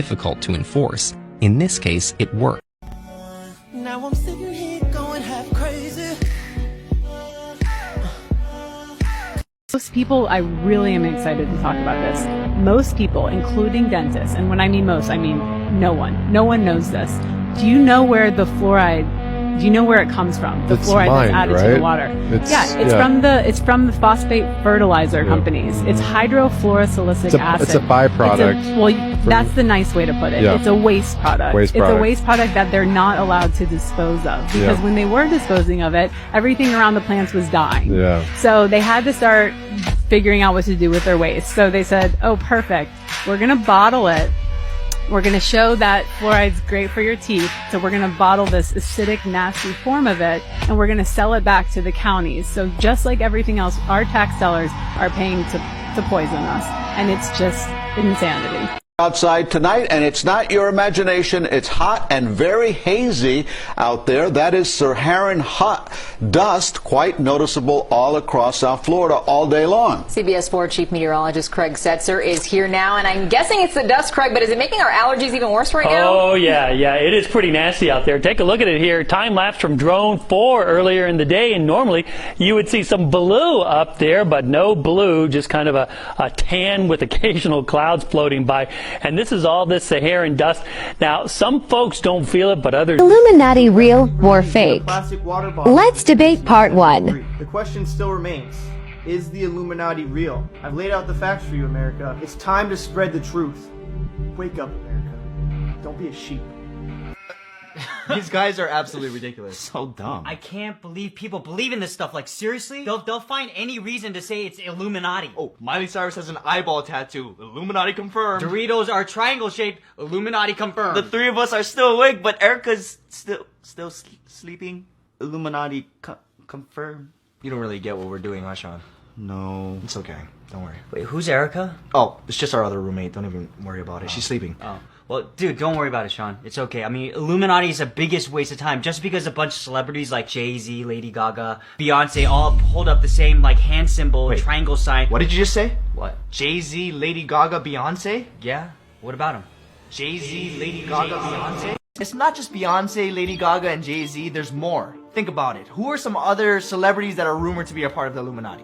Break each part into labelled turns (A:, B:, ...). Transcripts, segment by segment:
A: difficult to enforce. In this case, it worked.
B: Now I'm sitting here going half crazy.
C: Most people, I really am excited to talk about this. Most people, including dentists, and when I mean most, I mean no one. No one knows this. Do you know where the fluoride, do you know where it comes from? The fluoride that's added to the water. It's from the phosphate fertilizer companies. It's hydrofluorosilicic acid.
D: It's a byproduct.
C: That's the nice way to put it. It's a waste product. It's a waste product that they're not allowed to dispose of, because when they were disposing of it, everything around the plants was dying. So they had to start figuring out what to do with their waste. So they said, oh, perfect. We're going to bottle it. We're going to show that fluoride's great for your teeth. So we're going to bottle this acidic, nasty form of it, and we're going to sell it back to the counties. So just like everything else, our tax dollars are paying to poison us. And it's just insanity.
E: Outside tonight, and it's not your imagination. It's hot and very hazy out there. That is Saharan hot dust, quite noticeable all across South Florida all day long.
F: CBS 4 Chief Meteorologist Craig Setzer is here now, and I'm guessing it's the dust, Craig, but is it making our allergies even worse right now?
G: Oh, yeah, it is pretty nasty out there. Take a look at it here. Time lapse from drone 4 earlier in the day, and normally you would see some blue up there, but no blue, just kind of a tan with occasional clouds floating by. And this is all this Saharan dust. Now, some folks don't feel it, but others.
H: Illuminati real or fake? Let's debate part 1.
I: The question still remains. Is the Illuminati real? I've laid out the facts for you, America. It's time to spread the truth. Wake up, America. Don't be a sheep.
J: These guys are absolutely ridiculous.
K: So dumb.
L: I can't believe people believe in this stuff. Like, seriously? They'll find any reason to say it's Illuminati.
J: Oh, Miley Cyrus has an eyeball tattoo. Illuminati confirmed.
L: Doritos are triangle-shaped. Illuminati confirmed.
K: The three of us are still awake, but Erica's still sleeping. Illuminati confirmed.
J: You don't really get what we're doing, huh, Sean?
K: No.
J: It's okay. Don't worry.
L: Wait, who's Erica?
J: Oh, it's just our other roommate. Don't even worry about it. She's sleeping.
L: Oh. Well, dude, don't worry about it, Sean. It's okay. I mean, Illuminati is the biggest waste of time. Just because a bunch of celebrities like Jay-Z, Lady Gaga, Beyonce all hold up the same, like, hand symbol, triangle sign.
J: What did you just say?
L: What?
J: Jay-Z, Lady Gaga, Beyonce?
L: Yeah? What about him?
J: Jay-Z, Lady Gaga, Beyonce? It's not just Beyonce, Lady Gaga, and Jay-Z. There's more. Think about it. Who are some other celebrities that are rumored to be a part of the Illuminati?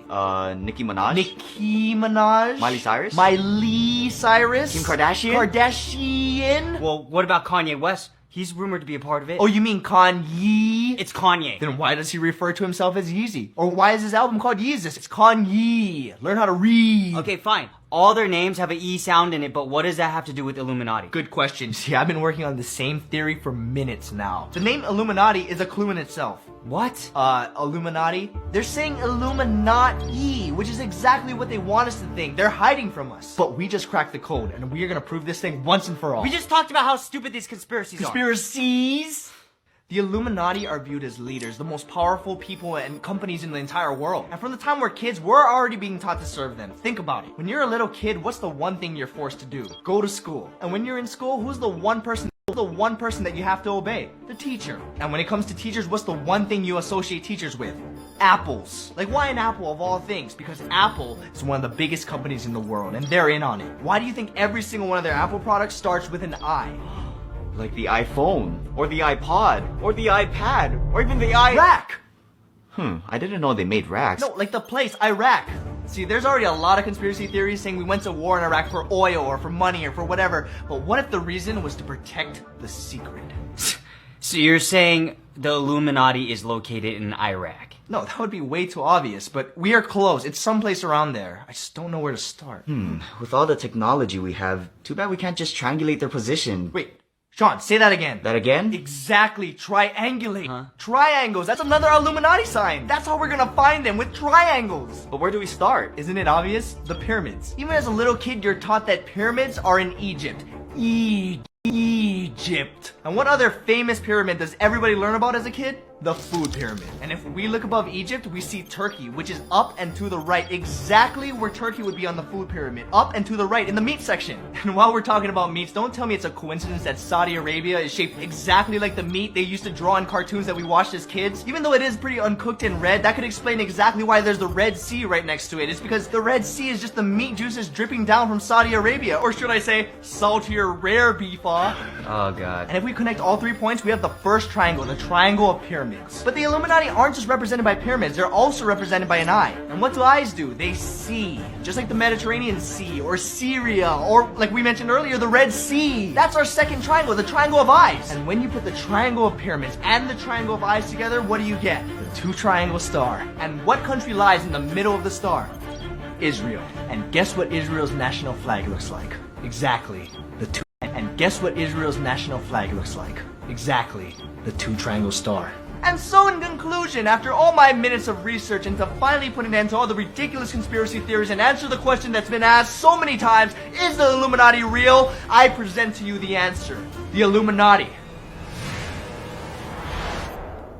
K: Nicki Minaj?
J: Nicki Minaj?
K: Miley Cyrus?
J: Miley Cyrus?
K: Kim Kardashian?
J: Kardashian?
L: Well, what about Kanye West? He's rumored to be a part of it.
J: Oh, you mean Kanye?
L: It's Kanye.
J: Then why does he refer to himself as Yeezy? Or why is his album called Yeezus? It's Kanye. Learn how to read.
L: Okay, fine. All their names have an E sound in it, but what does that have to do with Illuminati?
J: Good question. See, I've been working on the same theory for minutes now. The name Illuminati is a clue in itself.
L: What?
J: Illuminati? They're saying Illuminati, which is exactly what they want us to think. They're hiding from us. But we just cracked the code, and we are gonna prove this thing once and for all.
L: We just talked about how stupid these conspiracies are.
J: Conspiracies? The Illuminati are viewed as leaders, the most powerful people and companies in the entire world. And from the time we're kids, we're already being taught to serve them. Think about it. When you're a little kid, what's the one thing you're forced to do? Go to school. And when you're in school, who's the one person that you have to obey? The teacher. And when it comes to teachers, what's the one thing you associate teachers with? Apples. Like, why an apple of all things? Because Apple is one of the biggest companies in the world, and they're in on it. Why do you think every single one of their Apple products starts with an I?
K: Like the iPhone, or the iPod, or the iPad, or even the
J: Rack!
K: I didn't know they made racks.
J: No, like the place, Iraq. See, there's already a lot of conspiracy theories saying we went to war in Iraq for oil or for money or for whatever. But what if the reason was to protect the secret?
L: So you're saying the Illuminati is located in Iraq?
J: No, that would be way too obvious, but we are close. It's someplace around there. I just don't know where to start.
K: With all the technology we have, too bad we can't just triangulate their position.
J: Wait, Sean, say that again.
K: That again?
J: Exactly, triangulate. Triangles, that's another Illuminati sign. That's how we're gonna find them, with triangles.
K: But where do we start?
J: Isn't it obvious? The pyramids. Even as a little kid, you're taught that pyramids are in Egypt. Egypt. And what other famous pyramid does everybody learn about as a kid? the food pyramid. And if we look above Egypt, we see Turkey, which is up and to the right, exactly where Turkey would be on the food pyramid, up and to the right in the meat section. And while we're talking about meats, don't tell me it's a coincidence that Saudi Arabia is shaped exactly like the meat they used to draw in cartoons that we watched as kids. Even though it is pretty uncooked and red, that could explain exactly why there's the Red Sea right next to it. It's because the Red Sea is just the meat juices dripping down from Saudi Arabia, or should I say, saltier rare beef. Oh
L: god.
J: And if we connect all 3 points, we have the first triangle, the triangle of pyramids. But the Illuminati aren't just represented by pyramids, they're also represented by an eye. And what do eyes do? They see. Just like the Mediterranean Sea, or Syria, or like we mentioned earlier, the Red Sea. That's our second triangle, the triangle of eyes. And when you put the triangle of pyramids and the triangle of eyes together, what do you get? The 2-triangle star. And what country lies in the middle of the star? Israel. And guess what Israel's national flag looks like? Exactly. And guess what Israel's national flag looks like? Exactly, the 2-triangle star. And so in conclusion, after all my minutes of research and to finally put an end to all the ridiculous conspiracy theories and answer the question that's been asked so many times, is the Illuminati real? I present to you the answer. The Illuminati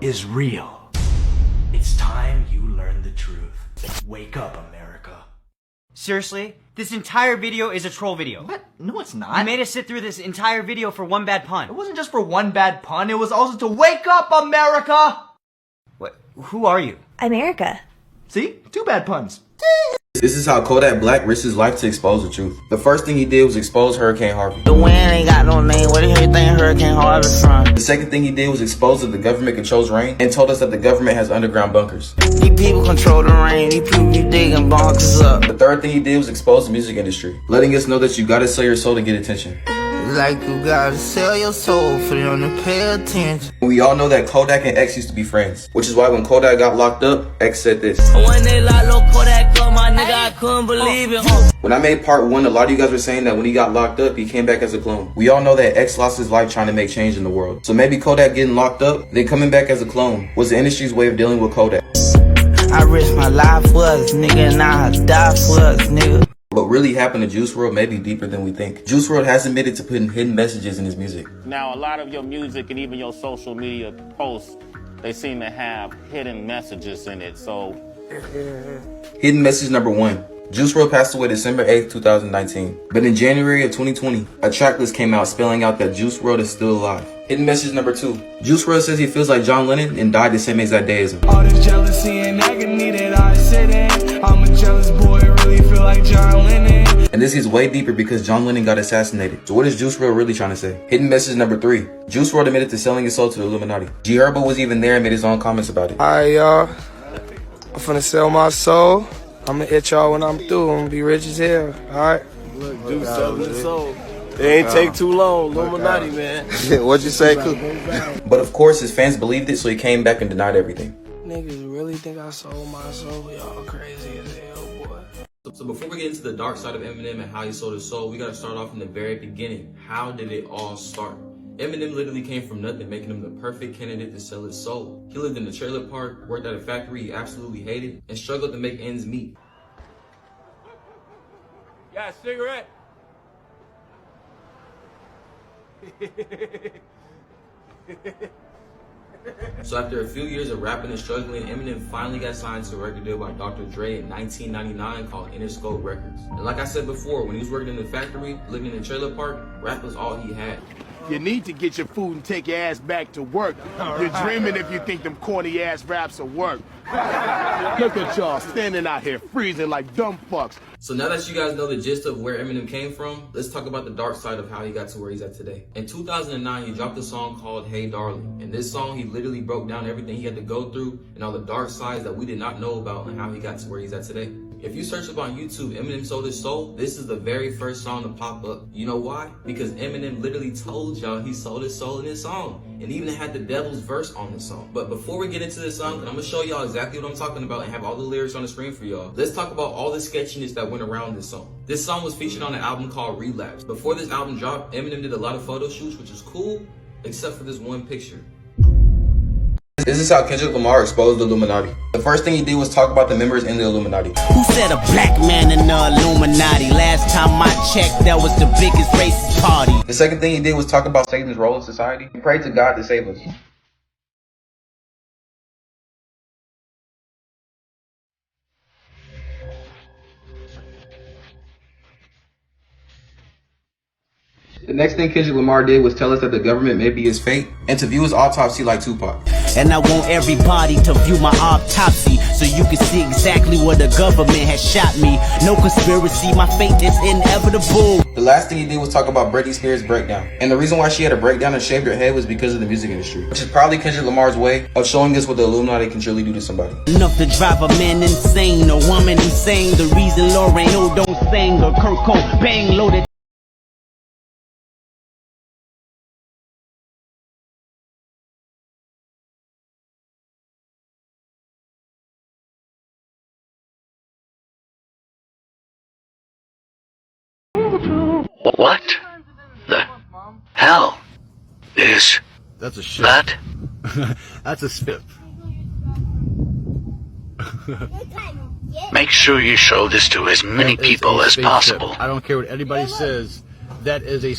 J: is real. It's time you learn the truth. Wake up, America.
L: Seriously? This entire video is a troll video.
J: What? No, it's not.
L: You made us sit through this entire video for one bad pun.
J: It wasn't just for one bad pun, it was also to wake up, America!
L: What? Who are you?
M: America.
J: See? 2 bad puns.
N: This is how Kodak Black risked his life to expose the truth. The first thing he did was expose Hurricane Harvey.
O: The wind ain't got no name. Where the hell you think Hurricane Harvey from?
N: The second thing he did was expose that the government controls rain and told us that the government has underground bunkers.
O: These people control the rain. These people be digging bunkers up.
N: The third thing he did was expose the music industry, letting us know that you gotta sell your soul to get attention.
O: Like you gotta sell your soul for them to pay attention.
N: We all know that Kodak and X used to be friends, which is why when Kodak got locked up, X said this.
O: When they locked Kodak up, my nigga, I couldn't believe it.
N: When I made part 1, a lot of you guys were saying that when he got locked up, he came back as a clone. We all know that X lost his life trying to make change in the world. So maybe Kodak getting locked up, then coming back as a clone, was the industry's way of dealing with Kodak.
O: I risked my life for us, nigga, and I die for us, nigga.
N: What really happened to Juice WRLD may be deeper than we think. Juice WRLD has admitted to putting hidden messages in his music.
P: Now, a lot of your music and even your social media posts, they seem to have hidden messages in it, so...
N: Hidden message number 1. Juice WRLD passed away December 8th, 2019. But in January of 2020, a track list came out spelling out that Juice WRLD is still alive. Hidden message number 2. Juice WRLD says he feels like John Lennon and died the same exact day as him.
Q: All this jealousy and agony that I sit in. I'm a jealous boy, really feel like John Lennon.
N: And this gets way deeper because John Lennon got assassinated. So what is Juice WRLD really trying to say? Hidden message number 3. Juice WRLD admitted to selling his soul to the Illuminati. G Herbo was even there and made his own comments about it.
Q: Alright, y'all. I'm finna sell my soul. I'm gonna hit y'all when I'm through. I'm gonna be rich as hell. Alright?
R: Look, dude, sell his soul. They ain't take too long. Illuminati, man.
N: What'd you say, Coop? But of course, his fans believed it, so he came back and denied everything.
Q: Niggas really think I sold my soul. Y'all crazy as hell, boy.
N: So before we get into the dark side of Eminem and how he sold his soul, we gotta start off in the very beginning. How did it all start? Eminem literally came from nothing, making him the perfect candidate to sell his soul. He lived in a trailer park, worked at a factory he absolutely hated, and struggled to make ends meet.
R: Got a cigarette?
N: So after a few years of rapping and struggling, Eminem finally got signed to a record deal by Dr. Dre in 1999 called Interscope Records. And like I said before, when he was working in the factory, living in a trailer park, rap was all he had.
S: You need to get your food and take your ass back to work. You're dreaming if you think them corny ass raps will work. Look at y'all standing out here freezing like dumb fucks.
N: So now that you guys know the gist of where Eminem came from, let's talk about the dark side of how he got to where he's at today. In 2009, he dropped a song called Hey Darling. In this song, he literally broke down everything he had to go through and all the dark sides that we did not know about and how he got to where he's at today. If you search up on YouTube, Eminem Sold His Soul, this is the very first song to pop up. You know why? Because Eminem literally told y'all he sold his soul in this song, and even had the devil's verse on the song. But before we get into this song, and I'm gonna show y'all exactly what I'm talking about and have all the lyrics on the screen for y'all, let's talk about all the sketchiness that went around this song. This song was featured on an album called Relapse. Before this album dropped, Eminem did a lot of photo shoots, which is cool, except for this one picture. This is how Kendrick Lamar exposed the Illuminati. The first thing he did was talk about the members in the Illuminati.
O: Who said a black man in the Illuminati? Last time I checked, that was the biggest racist party.
N: The second thing he did was talk about Satan's role in society. He prayed to God to save us. The next thing Kendrick Lamar did was tell us that the government may be his fate and to view his autopsy like Tupac.
O: And I want everybody to view my autopsy so you can see exactly where the government has shot me. No conspiracy, my fate is inevitable.
N: The last thing he did was talk about Britney Spears' breakdown. And the reason why she had a breakdown and shaved her head was because of the music industry, which is probably Kendrick Lamar's way of showing us what the Illuminati can truly do to somebody.
O: Enough to drive a man insane, a woman insane. The reason Lauren Hill don't sing or Kurt Cobain loaded.
M: What the hell is
R: That's a shit.
M: that?
R: That's a spit.
M: Make sure you show this to as many people as possible.
R: I don't care what anybody says. That is a